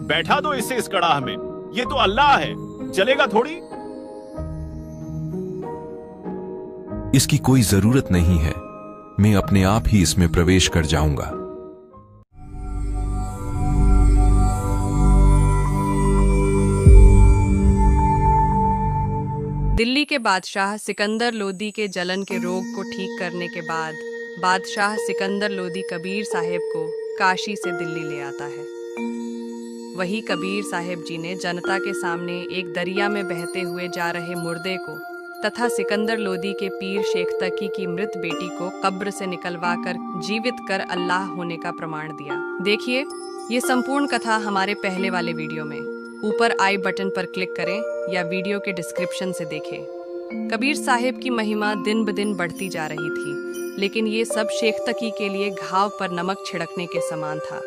बैठा दो इसे इस कड़ाह में, ये तो अल्लाह है, जलेगा थोड़ी। इसकी कोई जरूरत नहीं है, मैं अपने आप ही इसमें प्रवेश कर जाऊंगा। दिल्ली के बादशाह सिकंदर लोदी के जलन के रोग को ठीक करने के बाद बादशाह सिकंदर लोदी कबीर साहिब को काशी से दिल्ली ले आता है। वही कबीर साहिब जी ने जनता के सामने एक दरिया में बहते हुए जा रहे मुर्दे को तथा सिकंदर लोदी के पीर शेख तकी की मृत बेटी को कब्र से निकलवाकर जीवित कर अल्लाह होने का प्रमाण दिया। देखिए ये संपूर्ण कथा हमारे पहले वाले वीडियो में, ऊपर आई बटन पर क्लिक करें या वीडियो के डिस्क्रिप्शन से देखें। कबीर साहिब की महिमा दिन ब दिन बढ़ती जा रही थी, लेकिन ये सब शेख तकी के लिए घाव पर नमक छिड़कने के समान था।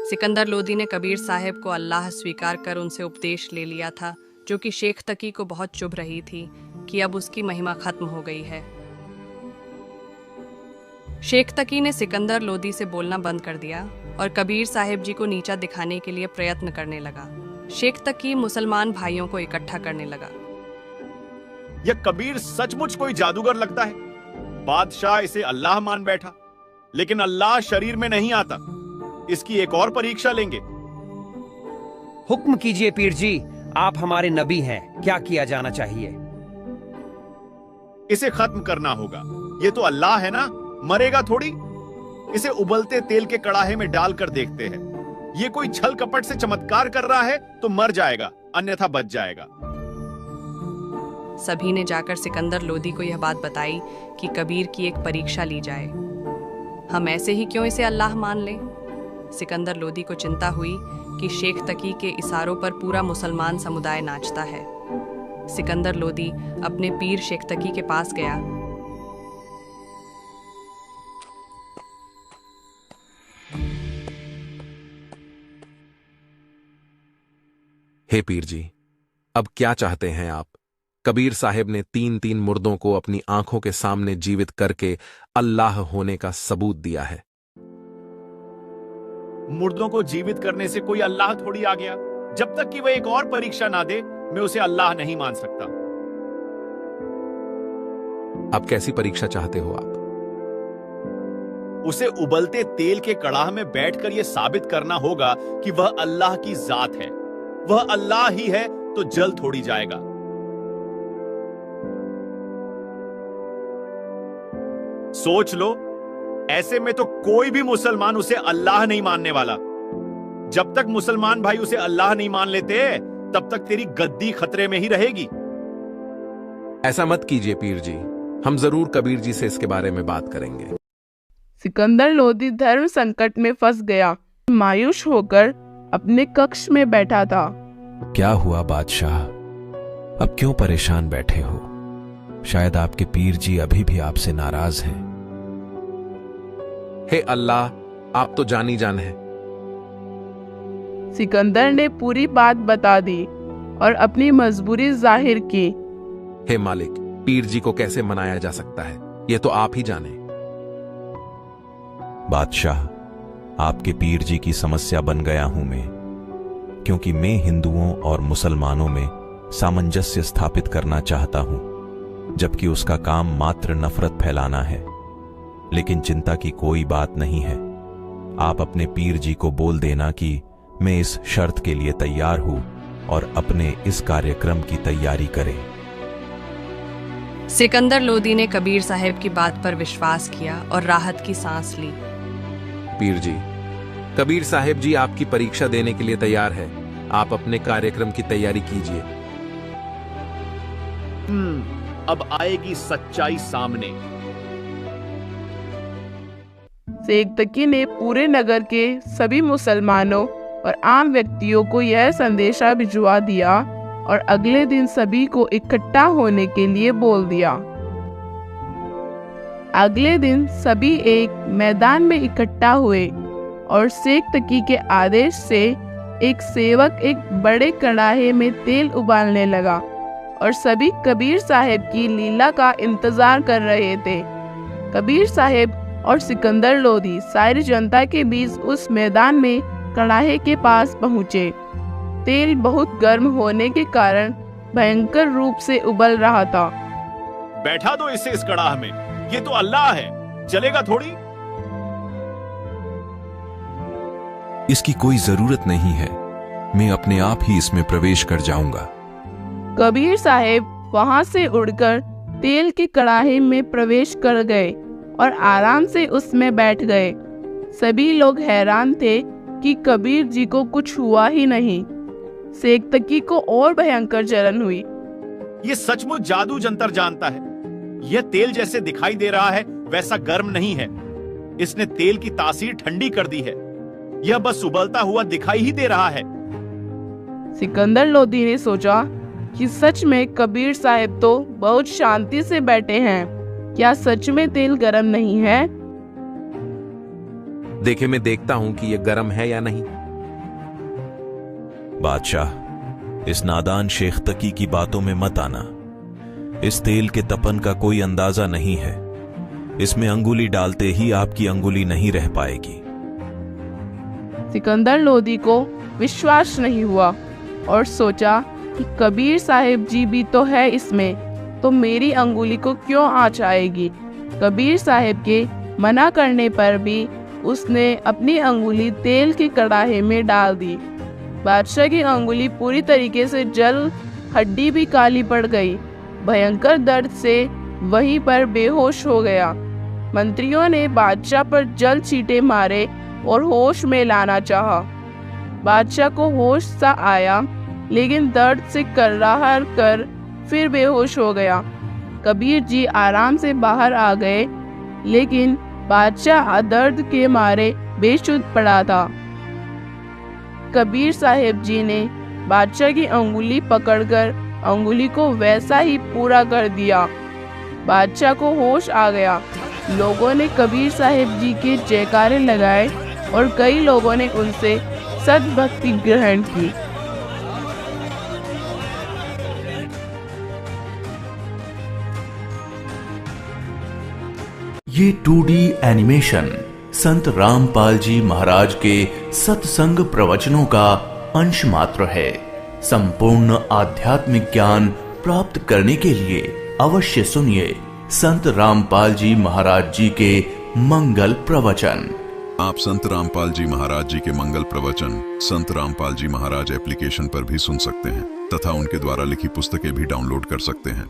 सिकंदर लोदी ने कबीर साहिब को अल्लाह स्वीकार कर उनसे उपदेश ले लिया था, जो कि शेख तकी को बहुत चुभ रही थी कि अब उसकी महिमा खत्म हो गई है। शेख तकी ने सिकंदर लोदी से बोलना बंद कर दिया और कबीर साहिब जी को नीचा दिखाने के लिए प्रयत्न करने लगा। शेख तकी मुसलमान भाइयों को इकट्ठा करने लगा। यह कबीर सचमुच कोई जादूगर लगता है। बादशाह इसे अल्लाह मान बैठा, लेकिन अल्लाह शरीर में नहीं आता। इसकी एक और परीक्षा लेंगे। हुक्म कीजिए पीर जी, आप हमारे नबी हैं, क्या किया जाना चाहिए? इसे खत्म करना होगा। ये तो अल्लाह है ना, मरेगा थोड़ी। इसे उबलते तेल के कड़ाहे में डालकर देखते हैं। ये कोई छल कपट से चमत्कार कर रहा है तो मर जाएगा, अन्यथा बच जाएगा। सभी ने जाकर सिकंदर लोदी को यह बात बताई कि कबीर की एक परीक्षा ली जाए। हम ऐसे ही क्यों इसे अल्लाह मान लें? सिकंदर लोदी को चिंता हुई कि शेख तकी के इशारों पर पूरा मुसलमान समुदाय नाचता है। सिकंदर लोदी अपने पीर शेख तकी के पास गया। हे पीर जी, अब क्या चाहते हैं आप? कबीर साहिब ने 3-3 मुर्दों को अपनी आंखों के सामने जीवित करके अल्लाह होने का सबूत दिया है। मुर्दों को जीवित करने से कोई अल्लाह थोड़ी आ गया। जब तक कि वह एक और परीक्षा ना दे, मैं उसे अल्लाह नहीं मान सकता। अब कैसी परीक्षा चाहते हो आप? उसे उबलते तेल के कड़ाह में बैठकर यह साबित करना होगा कि वह अल्लाह की जात है। वह अल्लाह ही है तो जल थोड़ी जाएगा। सोच लो, ऐसे में तो कोई भी मुसलमान उसे अल्लाह नहीं मानने वाला। जब तक मुसलमान भाई उसे अल्लाह नहीं मान लेते, तब तक तेरी गद्दी खतरे में ही रहेगी। ऐसा मत कीजिए पीर जी, हम जरूर कबीर जी से इसके बारे में बात करेंगे। सिकंदर लोदी धर्म संकट में फंस गया। मायूस होकर अपने कक्ष में बैठा था। क्या हुआ बादशाह, अब क्यों परेशान बैठे हो? शायद आपके पीर जी अभी भी आपसे नाराज हैं। हे अल्लाह, आप तो जानी जान हैं। सिकंदर ने पूरी बात बता दी और अपनी मजबूरी जाहिर की। हे मालिक, पीर जी को कैसे मनाया जा सकता है, ये तो आप ही जाने। बादशाह, आपके पीर जी की समस्या बन गया हूं मैं, क्योंकि मैं हिंदुओं और मुसलमानों में सामंजस्य स्थापित करना चाहता हूं, जबकि उसका काम मात्र नफरत फैलाना है। लेकिन चिंता की कोई बात नहीं है। आप अपने पीर जी को बोल देना कि मैं इस शर्त के लिए तैयार हूं और अपने इस कार्यक्रम की तैयारी करें। सिकंदर लोदी ने कबीर साहिब की बात पर विश्वास किया और राहत की सांस ली। पीर जी, कबीर साहिब जी आपकी परीक्षा देने के लिए तैयार है। आप अपने कार्यक्रम की तैयारी कीजिए। अब आएगी सच्चाई सामने। शेख तकी ने पूरे नगर के सभी मुसलमानों और आम व्यक्तियों को यह संदेशा भिजवा दिया और अगले दिन सभी को इकट्ठा होने के लिए बोल दिया। अगले दिन सभी एक मैदान में इकट्ठा हुए और शेख तकी के आदेश से एक सेवक एक बड़े कड़ाहे में तेल उबालने लगा और सभी कबीर साहिब की लीला का इंतजार कर रहे थे। कबीर साहिब और सिकंदर लोदी सारी जनता के बीच उस मैदान में कड़ाहे के पास पहुँचे। तेल बहुत गर्म होने के कारण भयंकर रूप से उबल रहा था। बैठा दो इसे इस कड़ाह में, ये तो अल्लाह है, चलेगा थोड़ी। इसकी कोई जरूरत नहीं है, मैं अपने आप ही इसमें प्रवेश कर जाऊंगा। कबीर साहब वहां से उड़कर तेल के कड़ाहे में प्रवेश कर गए और आराम से उसमें बैठ गए। सभी लोग हैरान थे कि कबीर जी को कुछ हुआ ही नहीं। सेक्तकी को और भयंकर जलन हुई। ये सचमुच जादू जंतर जानता है। यह तेल जैसे दिखाई दे रहा है वैसा गर्म नहीं है। इसने तेल की तासीर ठंडी कर दी है। यह बस उबलता हुआ दिखाई ही दे रहा है। सिकंदर लोदी ने सोचा कि सच में कबीर साहब तो बहुत शांति से बैठे हैं। क्या सच में तेल गर्म नहीं है? देखे, मैं देखता हूं कि यह गर्म है या नहीं। बादशाह, इस नादान शेख तकी की बातों में मत आना। इस तेल के तपन का कोई अंदाजा नहीं है। इसमें अंगुली डालते ही आपकी अंगुली नहीं रह पाएगी। सिकंदर लोदी को विश्वास नहीं हुआ और सोचा कि कबीर साहब जी भी तो है इसमें, तो मेरी अंगुली को क्यों आँच आएगी। कबीर साहब के मना करने पर भी उसने अपनी अंगुली तेल के कड़ाहे में डाल दी। बादशाह की अंगुली पूरी तरीके से जल, हड्डी भी काली पड़ गई। भयंकर दर्द से वहीं पर बेहोश हो गया। मंत्रियों ने बादशाह पर जल छींटे मारे और होश में लाना चाहा। बादशाह को होश सा आया, लेकिन दर्द से कर्राहर कर फिर बेहोश हो गया। कबीर जी आराम से बाहर आ गए, लेकिन बादशाह दर्द के मारे बेसुध पड़ा था। कबीर साहब जी ने बादशाह की अंगुली पकड़कर अंगुली को वैसा ही पूरा कर दिया। बादशाह को होश आ गया। लोगों ने कबीर साहब जी के जयकारे लगाए और कई लोगों ने उनसे सद्भक्ति ग्रहण की। ये 2D एनिमेशन संत रामपाल जी महाराज के सत्संग प्रवचनों का अंश मात्र है। संपूर्ण आध्यात्मिक ज्ञान प्राप्त करने के लिए अवश्य सुनिए संत रामपाल जी महाराज जी के मंगल प्रवचन। आप संत रामपाल जी महाराज जी के मंगल प्रवचन संत रामपाल जी महाराज एप्लीकेशन पर भी सुन सकते हैं तथा उनके द्वारा लिखी पुस्तकें भी डाउनलोड कर सकते हैं।